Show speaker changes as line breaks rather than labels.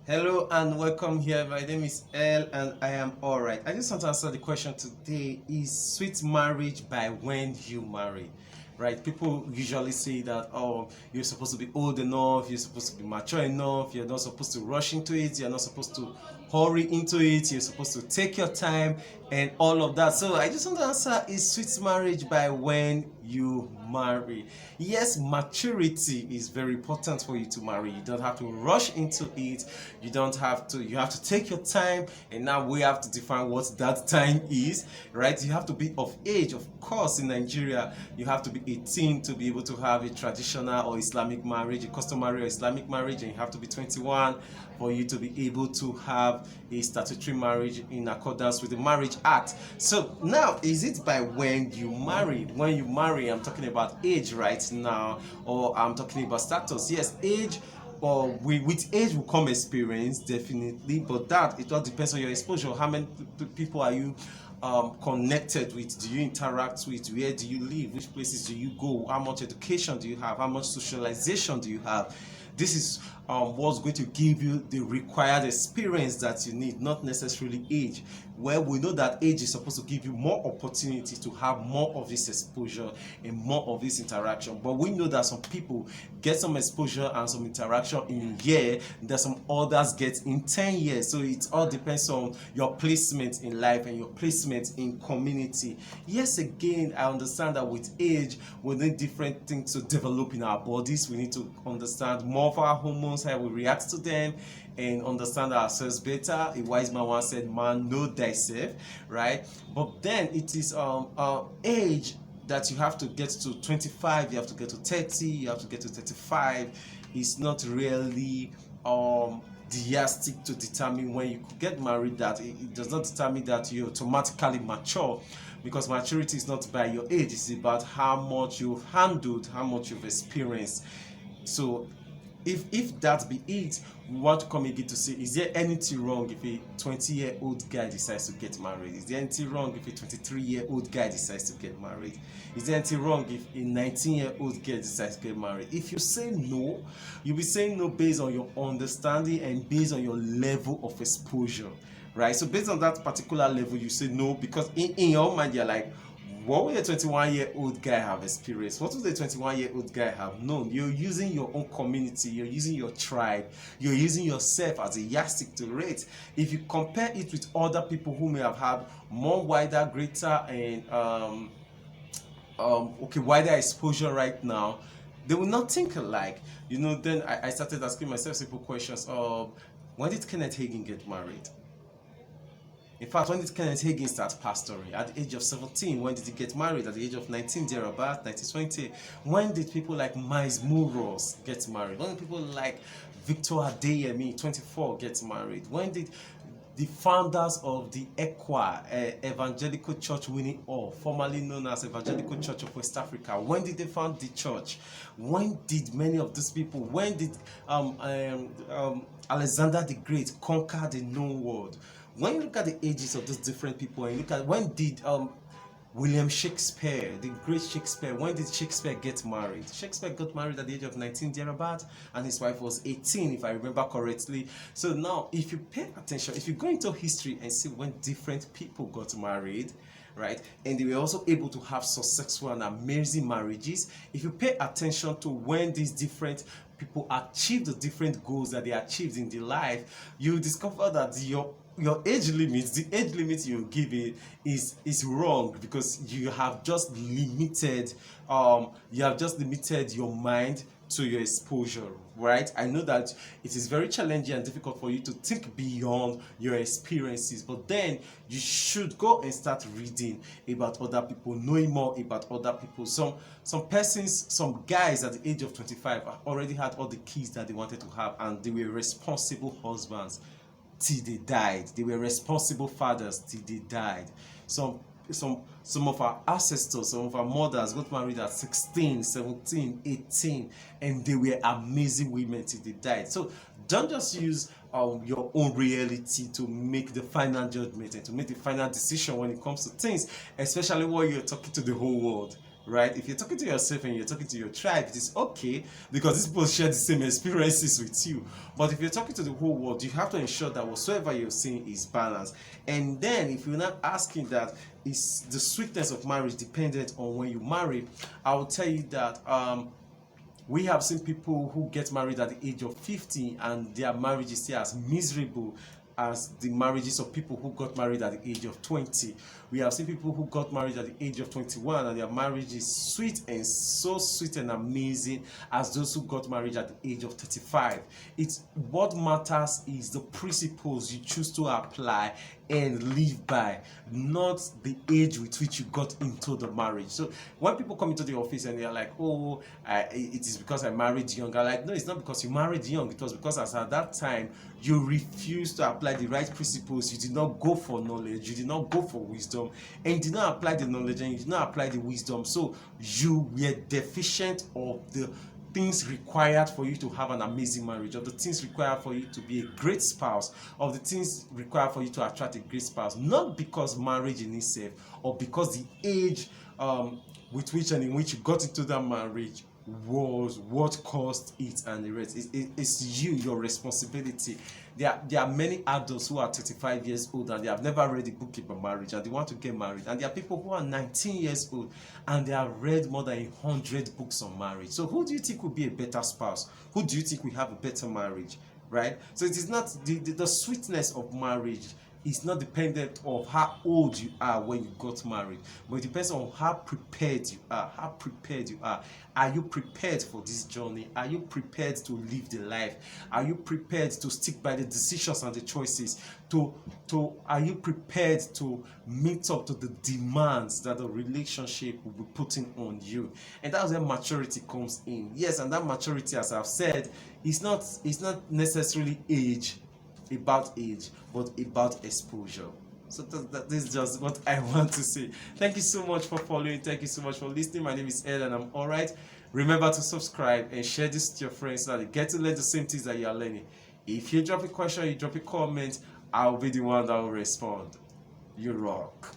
Hello and welcome here. My name is El and I am alright. I just want to answer the question today: is sweet marriage by when you marry? Right? People usually say that, oh, you're supposed to be old enough, you're supposed to be mature enough, you're not supposed to rush into it, you're not supposed to hurry into it, you're supposed to take your time and all of that. So I just want to answer: is sweet marriage by when you marry? Yes, maturity is very important for you to marry. You don't have to rush into it. You have to take your time, and now we have to define what that time is, right? You have to be of age. Of course, in Nigeria, you have to be 18 to be able to have a traditional or Islamic marriage, a customary or Islamic marriage, and you have to be 21 for you to be able to have a statutory marriage in accordance with the Marriage Act. So now, is it by when you married? When you marry, I'm talking about age right now, or I'm talking about status. Yes, age, or with age will come experience, definitely, but that it all depends on your exposure. How many people are you connected with? Do you interact with? Where do you live? Which places do you go? How much education do you have? How much socialization do you have? This is what's going to give you the required experience that you need, not necessarily age. Where we know that age is supposed to give you more opportunity to have more of this exposure and more of this interaction. But we know that some people get some exposure and some interaction in a year, that some others get in 10 years. So it all depends on your placement in life and your placement in community. Yes, again, I understand that with age, we need different things to develop in our bodies. We need to understand more of our hormones, how we react to them, and understand ourselves better. A wise man once said, "Man, know thyself," right? But then it is age that you have to get to 25, you have to get to 30, you have to get to 35. It's not really the yardstick to determine when you could get married. That it does not determine that you automatically mature, because maturity is not by your age. It's about how much you've handled, how much you've experienced. So if that be it, we want to come again to say, is there anything wrong if a 20-year-old guy decides to get married? Is there anything wrong if a 23-year-old guy decides to get married? Is there anything wrong if a 19-year-old girl decides to get married? If you say no, you'll be saying no based on your understanding and based on your level of exposure, right? So based on that particular level, you say no, because in your mind, you're like, what will a 21-year-old guy have experienced? What will the 21-year-old guy have known? You're using your own community, you're using your tribe, you're using yourself as a yardstick to rate. If you compare it with other people who may have had more wider, greater, and wider exposure right now, they will not think alike. Then I started asking myself simple questions of, when did Kenneth Hagin get married? In fact, when did Kenneth Hagin start pastoring? At the age of 17. When did he get married? At the age of 19, thereabout, 1920. When did people like Miles Muros get married? When did people like Victor Adeyemi, 24, get married? When did the founders of the ECWA, Evangelical Church Winning All, formerly known as Evangelical Church of West Africa, when did they found the church? When did many of these people, when did Alexander the Great conquer the known world? When you look at the ages of these different people, and you look at, when did William Shakespeare, the great Shakespeare, when did Shakespeare get married? Shakespeare got married at the age of 19 thereabout, and his wife was 18, if I remember correctly. So now, if you pay attention, if you go into history and see when different people got married, right, and they were also able to have successful and amazing marriages, if you pay attention to when these different people achieved the different goals that they achieved in their life, you discover that your age limit, the age limit you give it is wrong, because you have just limited your mind to your exposure, right? I know that it is very challenging and difficult for you to think beyond your experiences, but then you should go and start reading about other people, knowing more about other people. Some persons, some guys at the age of 25 already had all the kids that they wanted to have, and they were responsible husbands till they died. They were responsible fathers till they died. Some some of our ancestors, some of our mothers got married at 16, 17, 18, and they were amazing women till they died. So don't just use your own reality to make the final judgment and to make the final decision when it comes to things, especially when you're talking to the whole world. right? If you're talking to yourself and you're talking to your tribe, it is okay because these people share the same experiences with you. But if you're talking to the whole world, you have to ensure that whatsoever you're saying is balanced. And then if you're not asking that, is the sweetness of marriage dependent on when you marry, I will tell you that we have seen people who get married at the age of 50 and their marriage is still as miserable as the marriages of people who got married at the age of 20. We have seen people who got married at the age of 21 and their marriage is sweet and so sweet and amazing as those who got married at the age of 35. It's what matters is the principles you choose to apply and live by, not the age with which you got into the marriage. So when people come into the office and they're like, oh, it is because I married young, I'm like, no, it's not because you married young. It was because as at that time you refused to apply the right principles. You did not go for knowledge, you did not go for wisdom, and you did not apply the knowledge and you did not apply the wisdom. So you were deficient of the things required for you to have an amazing marriage, of the things required for you to be a great spouse, of the things required for you to attract a great spouse, not because marriage in itself or because the age with which and in which you got into that marriage was what caused it and the rest. It's you, your responsibility. There are many adults who are 35 years old and they have never read a book about marriage and they want to get married, and there are people who are 19 years old and they have read more than 100 books on marriage. So who do you think will be a better spouse? Who do you think will have a better marriage, right? So it is not the sweetness of marriage is not dependent on how old you are when you got married, but it depends on how prepared you are. How prepared you are. Are you prepared for this journey? Are you prepared to live the life? Are you prepared to stick by the decisions and the choices? Are you prepared to meet up to the demands that the relationship will be putting on you? And that's where maturity comes in. Yes, and that maturity, as I've said, is not necessarily about age, but about exposure. So this is just what I want to say. Thank you so much for following. Thank you so much for listening. My name is Ed and I'm alright. Remember to subscribe and share this with your friends so that they get to learn the same things that you are learning. If you drop a question, you drop a comment, I'll be the one that will respond. You rock.